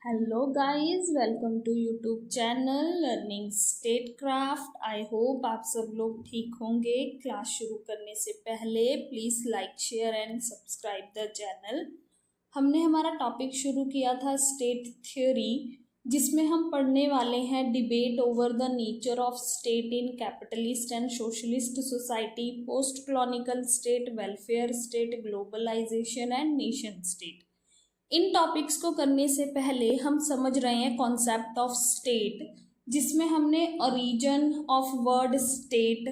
Hello guys, welcome to YouTube channel learning statecraft. I hope आप सब लोग ठीक होंगे। क्लास शुरू करने से पहले please like share and subscribe the channel. हमने हमारा टॉपिक शुरू किया था स्टेट थ्योरी, जिसमें हम पढ़ने वाले हैं debate over the nature of state in capitalist and socialist society, post colonial state, welfare state, globalisation and nation state. इन टॉपिक्स को करने से पहले हम समझ रहे हैं कॉन्सेप्ट ऑफ स्टेट, जिसमें हमने origin of word state,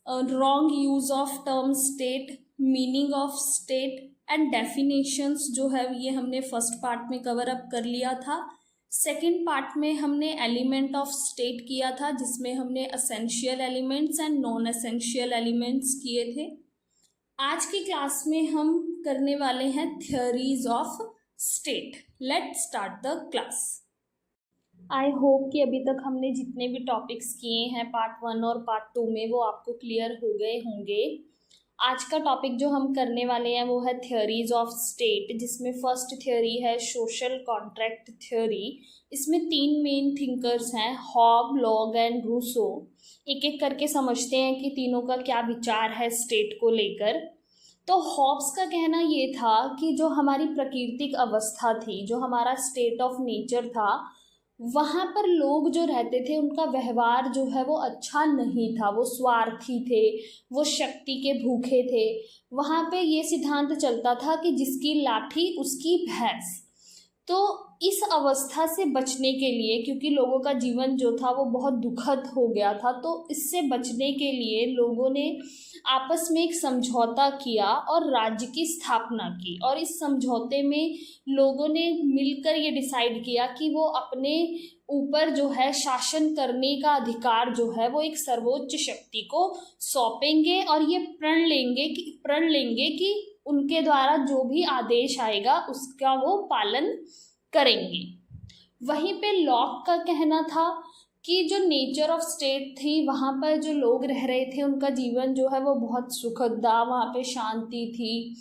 wrong use of term state, meaning of state and definitions जो है ये हमने फर्स्ट पार्ट में कवर अप कर लिया था। सेकेंड पार्ट में हमने एलिमेंट ऑफ स्टेट किया था, जिसमें हमने essential elements and non essential elements किए थे। आज की क्लास में हम करने वाले हैं theories of state. Let's start the class. I hope कि अभी तक हमने जितने भी टॉपिक्स किए हैं पार्ट 1 और पार्ट 2 में वो आपको क्लियर हो गए होंगे। आज का टॉपिक जो हम करने वाले हैं वो है थ्योरीज ऑफ स्टेट, जिसमें फर्स्ट थ्योरी है सोशल कॉन्ट्रैक्ट थ्योरी। इसमें 3 मेन थिंकर्स हैं, हॉब, लॉग एंड रूसो। एक एक करके समझते हैं कि तीनों का क्या विचार है स्टेट को लेकर। तो हॉब्स का कहना ये था कि जो हमारी प्राकृतिक अवस्था थी, जो हमारा स्टेट ऑफ नेचर था, वहाँ पर लोग जो रहते थे उनका व्यवहार जो है वो अच्छा नहीं था। वो स्वार्थी थे, वो शक्ति के भूखे थे। वहाँ पे ये सिद्धांत चलता था कि जिसकी लाठी उसकी भैंस। तो इस अवस्था से बचने के लिए, क्योंकि लोगों का जीवन जो था वो बहुत दुखद हो गया था, तो इससे बचने के लिए लोगों ने आपस में एक समझौता किया और राज्य की स्थापना की। और इस समझौते में लोगों ने मिलकर ये डिसाइड किया कि वो अपने ऊपर जो है शासन करने का अधिकार जो है वो एक सर्वोच्च शक्ति को सौंपेंगे, और ये प्रण लेंगे कि उनके द्वारा जो भी आदेश आएगा उसका वो पालन करेंगे। वहीं पे लॉक का कहना था कि जो नेचर ऑफ स्टेट थी, वहाँ पर जो लोग रह रहे थे उनका जीवन जो है वो बहुत सुखद था, वहाँ पे शांति थी,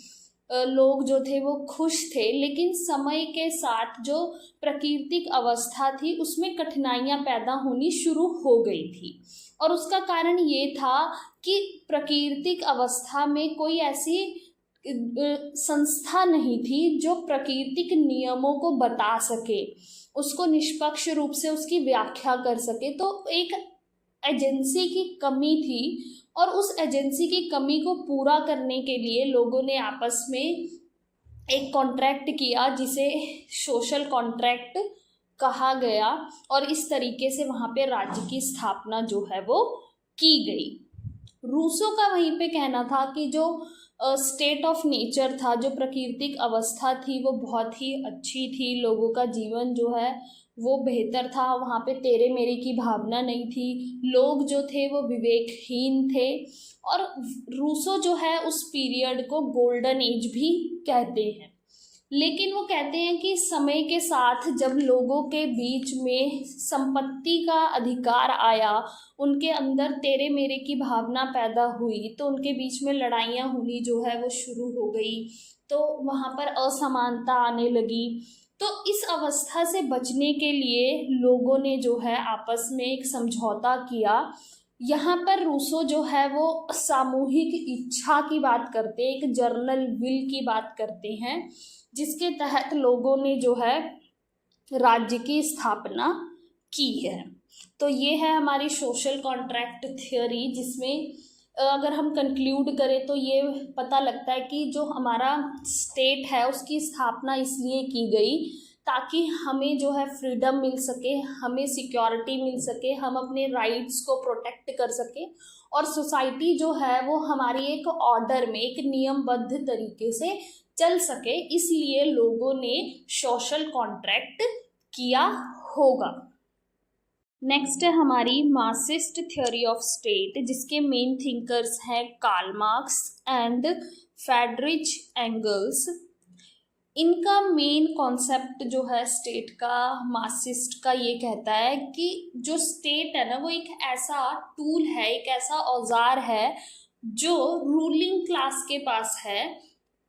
लोग जो थे वो खुश थे। लेकिन समय के साथ जो प्राकृतिक अवस्था थी उसमें कठिनाइयाँ पैदा होनी शुरू हो गई थी, और उसका कारण ये था कि प्राकृतिक अवस्था में कोई ऐसी संस्था नहीं थी जो प्राकृतिक नियमों को बता सके, उसको निष्पक्ष रूप से उसकी व्याख्या कर सके। तो एक एजेंसी की कमी थी, और उस एजेंसी की कमी को पूरा करने के लिए लोगों ने आपस में एक कॉन्ट्रैक्ट किया, जिसे सोशल कॉन्ट्रैक्ट कहा गया, और इस तरीके से वहाँ पे राज्य की स्थापना जो है वो की गई। रूसो का वहीं पे कहना था कि जो स्टेट ऑफ नेचर था, जो प्राकृतिक अवस्था थी, वो बहुत ही अच्छी थी। लोगों का जीवन जो है वो बेहतर था, वहाँ पे तेरे मेरे की भावना नहीं थी, लोग जो थे वो विवेकहीन थे। और रूसो जो है उस पीरियड को गोल्डन एज भी कहते हैं। लेकिन वो कहते हैं कि समय के साथ जब लोगों के बीच में संपत्ति का अधिकार आया, उनके अंदर तेरे मेरे की भावना पैदा हुई, तो उनके बीच में लड़ाइयाँ होनी जो है वो शुरू हो गई, तो वहाँ पर असमानता आने लगी। तो इस अवस्था से बचने के लिए लोगों ने जो है आपस में एक समझौता किया। यहाँ पर रूसो जो है वो सामूहिक इच्छा की बात करते हैं, एक जर्नल विल की बात करते हैं, जिसके तहत लोगों ने जो है राज्य की स्थापना की है। तो ये है हमारी सोशल कॉन्ट्रैक्ट थ्योरी, जिसमें अगर हम कंक्लूड करें तो ये पता लगता है कि जो हमारा स्टेट है उसकी स्थापना इसलिए की गई ताकि हमें जो है फ्रीडम मिल सके, हमें सिक्योरिटी मिल सके, हम अपने राइट्स को प्रोटेक्ट कर सके, और सोसाइटी जो है वो हमारी एक ऑर्डर में, एक नियमबद्ध तरीके से चल सके। इसलिए लोगों ने सोशल कॉन्ट्रैक्ट किया होगा। नेक्स्ट है हमारी मार्क्सिस्ट थ्योरी ऑफ स्टेट, जिसके मेन थिंकर्स हैं Karl Marx and Friedrich Engels. इनका मेन कॉन्सेप्ट जो है स्टेट का, मार्क्सिस्ट का, ये कहता है कि जो स्टेट है ना वो एक ऐसा टूल है, एक ऐसा औजार है जो रूलिंग क्लास के पास है,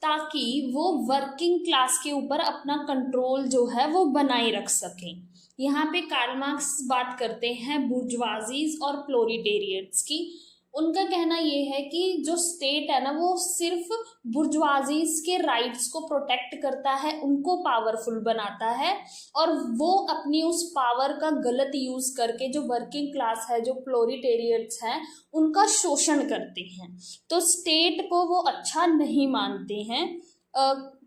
ताकि वो वर्किंग क्लास के ऊपर अपना कंट्रोल जो है वो बनाए रख सकें। यहाँ पे कार्ल मार्क्स बात करते हैं बुर्जुआजीज और प्रोलेटेरिएट्स की। उनका कहना ये है कि जो स्टेट है ना वो सिर्फ बुर्जुआजीज के राइट्स को प्रोटेक्ट करता है, उनको पावरफुल बनाता है, और वो अपनी उस पावर का गलत यूज करके जो वर्किंग क्लास है, जो प्रोलेटेरिएट्स हैं, उनका शोषण करते हैं। तो स्टेट को वो अच्छा नहीं मानते हैं।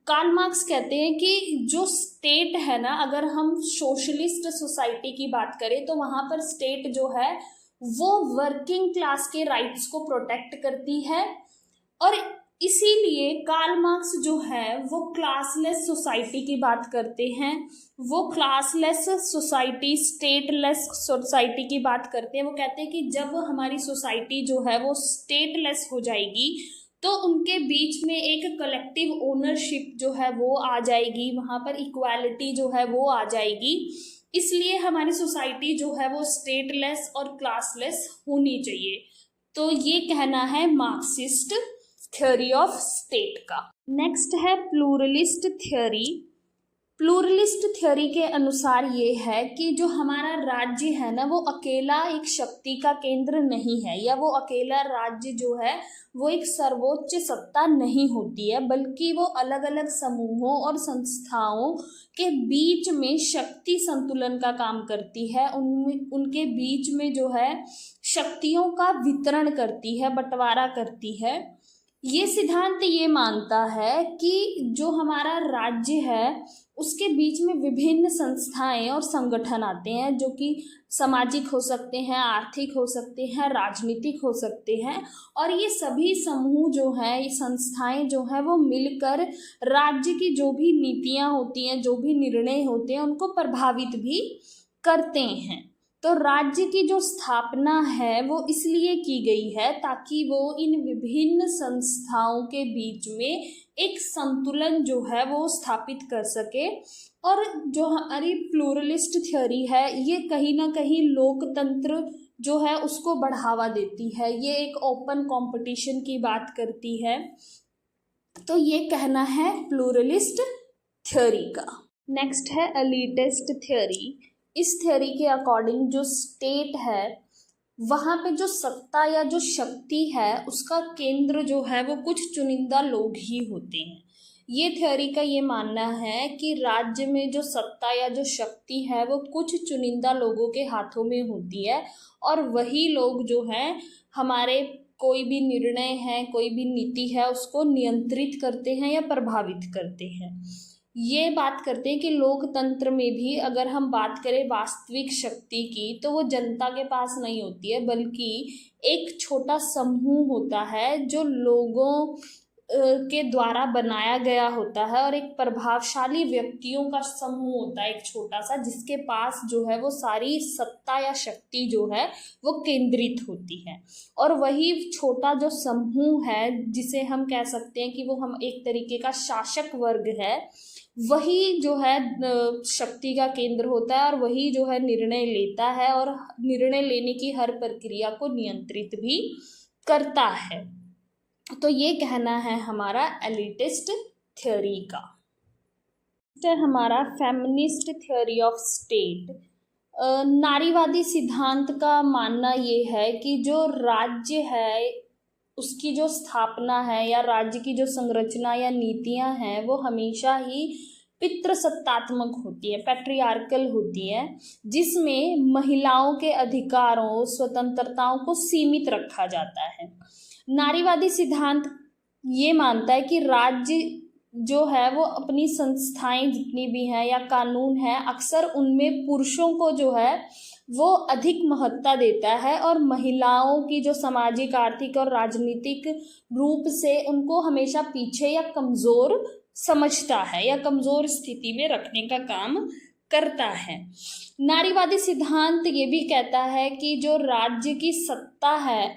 कार्ल मार्क्स कहते हैं कि जो स्टेट है ना, अगर हम सोशलिस्ट सोसाइटी की बात करें तो वहाँ पर स्टेट जो है वो वर्किंग क्लास के राइट्स को प्रोटेक्ट करती है, और इसीलिए कार्ल मार्क्स जो है वो क्लासलेस सोसाइटी की बात करते हैं। वो क्लासलेस सोसाइटी, स्टेटलेस सोसाइटी की बात करते हैं। वो कहते हैं कि जब हमारी सोसाइटी जो है वो स्टेटलेस हो जाएगी तो उनके बीच में एक कलेक्टिव ओनरशिप जो है वो आ जाएगी, वहाँ पर इक्वालिटी जो है वो आ जाएगी। इसलिए हमारी सोसाइटी जो है वो स्टेटलेस और क्लासलेस होनी चाहिए। तो ये कहना है मार्क्सिस्ट थ्योरी ऑफ स्टेट का। नेक्स्ट है प्लूरलिस्ट थ्योरी। प्लूरलिस्ट थ्योरी के अनुसार ये है कि जो हमारा राज्य है ना वो अकेला एक शक्ति का केंद्र नहीं है, या वो अकेला राज्य जो है वो एक सर्वोच्च सत्ता नहीं होती है, बल्कि वो अलग अलग समूहों और संस्थाओं के बीच में शक्ति संतुलन का काम करती है। उनके बीच में जो है शक्तियों का वितरण करती है, बंटवारा करती है। ये सिद्धांत ये मानता है कि जो हमारा राज्य है उसके बीच में विभिन्न संस्थाएं और संगठन आते हैं, जो कि सामाजिक हो सकते हैं, आर्थिक हो सकते हैं, राजनीतिक हो सकते हैं, और ये सभी समूह जो हैं, ये संस्थाएं जो हैं वो मिलकर राज्य की जो भी नीतियां होती हैं, जो भी निर्णय होते हैं, उनको प्रभावित भी करते हैं। तो राज्य की जो स्थापना है वो इसलिए की गई है ताकि वो इन विभिन्न संस्थाओं के बीच में एक संतुलन जो है वो स्थापित कर सके। और जो हमारी प्लूरलिस्ट थ्योरी है ये कहीं ना कहीं लोकतंत्र जो है उसको बढ़ावा देती है। ये एक ओपन कंपटीशन की बात करती है। तो ये कहना है प्लूरलिस्ट थ्योरी का। नेक्स्ट है एलिटिस्ट थ्योरी। इस थ्योरी के अकॉर्डिंग जो स्टेट है वहाँ पे जो सत्ता या जो शक्ति है उसका केंद्र जो है वो कुछ चुनिंदा लोग ही होते हैं। ये थ्योरी का ये मानना है कि राज्य में जो सत्ता या जो शक्ति है वो कुछ चुनिंदा लोगों के हाथों में होती है, और वही लोग जो हैं हमारे कोई भी निर्णय है, कोई भी नीति है उसको नियंत्रित करते हैं या प्रभावित करते हैं। ये बात करते हैं कि लोकतंत्र में भी अगर हम बात करें वास्तविक शक्ति की तो वो जनता के पास नहीं होती है, बल्कि एक छोटा समूह होता है जो लोगों के द्वारा बनाया गया होता है, और एक प्रभावशाली व्यक्तियों का समूह होता है एक छोटा सा, जिसके पास जो है वो सारी सत्ता या शक्ति जो है वो केंद्रित होती है। और वही छोटा जो समूह है जिसे हम कह सकते हैं कि वो हम एक तरीके का शासक वर्ग है, वही जो है शक्ति का केंद्र होता है, और वही जो है निर्णय लेता है और निर्णय लेने की हर प्रक्रिया को नियंत्रित भी करता है। तो ये कहना है हमारा एलिटिस्ट थ्योरी का। हमारा फेमिनिस्ट थ्योरी ऑफ स्टेट। नारीवादी सिद्धांत का मानना ये है कि जो राज्य है उसकी जो स्थापना है या राज्य की जो संरचना या नीतियां हैं वो हमेशा ही पितृसत्तात्मक होती है, पैट्रियार्कल होती है, जिसमें महिलाओं के अधिकारों, स्वतंत्रताओं को सीमित रखा जाता है। नारीवादी सिद्धांत ये मानता है कि राज्य जो है वो अपनी संस्थाएं जितनी भी हैं या कानून है अक्सर उनमें पुरुषों को जो है वो अधिक महत्ता देता है, और महिलाओं की जो सामाजिक, आर्थिक और राजनीतिक रूप से उनको हमेशा पीछे या कमज़ोर समझता है या कमज़ोर स्थिति में रखने का काम करता है। नारीवादी सिद्धांत ये भी कहता है कि जो राज्य की सत्ता है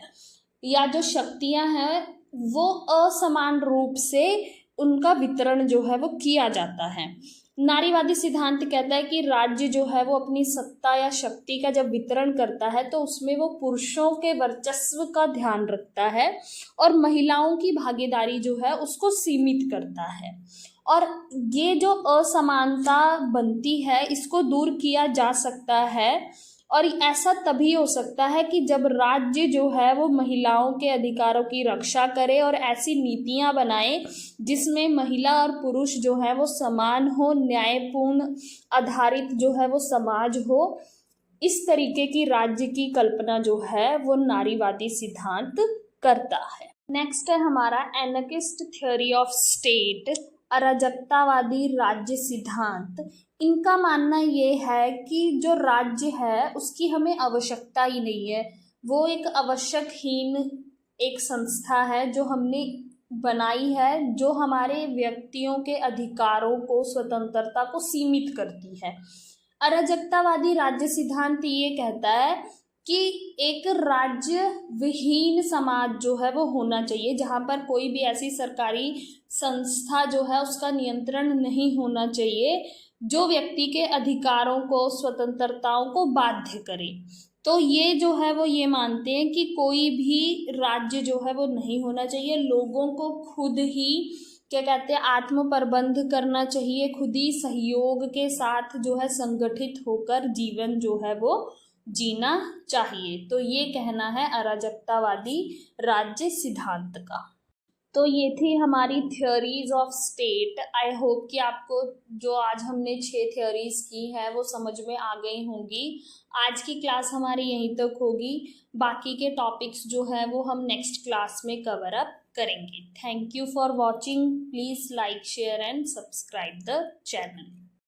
या जो शक्तियां हैं वो असमान रूप से उनका वितरण जो है वो किया जाता है, नारीवादी सिद्धांत कहता है कि राज्य जो है वो अपनी सत्ता या शक्ति का जब वितरण करता है तो उसमें वो पुरुषों के वर्चस्व का ध्यान रखता है और महिलाओं की भागीदारी जो है उसको सीमित करता है। और ये जो असमानता बनती है इसको दूर किया जा सकता है, और ऐसा तभी हो सकता है कि जब राज्य जो है वो महिलाओं के अधिकारों की रक्षा करे और ऐसी नीतियां बनाए जिसमें महिला और पुरुष जो है वो समान हो, न्यायपूर्ण आधारित जो है वो समाज हो। इस तरीके की राज्य की कल्पना जो है वो नारीवादी सिद्धांत करता है। नेक्स्ट है हमारा एनार्किस्ट थ्योरी ऑफ स्टेट, अराजकतावादी राज्य सिद्धांत। इनका मानना ये है कि जो राज्य है उसकी हमें आवश्यकता ही नहीं है, वो एक आवश्यकहीन एक संस्था है जो हमने बनाई है, जो हमारे व्यक्तियों के अधिकारों को, स्वतंत्रता को सीमित करती है। अराजकतावादी राज्य सिद्धांत ये कहता है कि एक राज्य विहीन समाज जो है वो होना चाहिए, जहाँ पर कोई भी ऐसी सरकारी संस्था जो है उसका नियंत्रण नहीं होना चाहिए जो व्यक्ति के अधिकारों को, स्वतंत्रताओं को बाध्य करे। तो ये जो है वो ये मानते हैं कि कोई भी राज्य जो है वो नहीं होना चाहिए, लोगों को खुद ही क्या कहते हैं आत्म प्रबंध करना चाहिए, खुद ही सहयोग के साथ जो है संगठित होकर जीवन जो है वो जीना चाहिए। तो ये कहना है अराजकतावादी राज्य सिद्धांत का। तो ये थी हमारी theories of state. I hope कि आपको जो आज हमने 6 थ्योरीज की है वो समझ में आ गई होंगी। आज की क्लास हमारी यहीं तक होगी, बाकी के टॉपिक्स जो है वो हम नेक्स्ट क्लास में कवर अप करेंगे। Thank you for watching. Please like, share and subscribe the channel.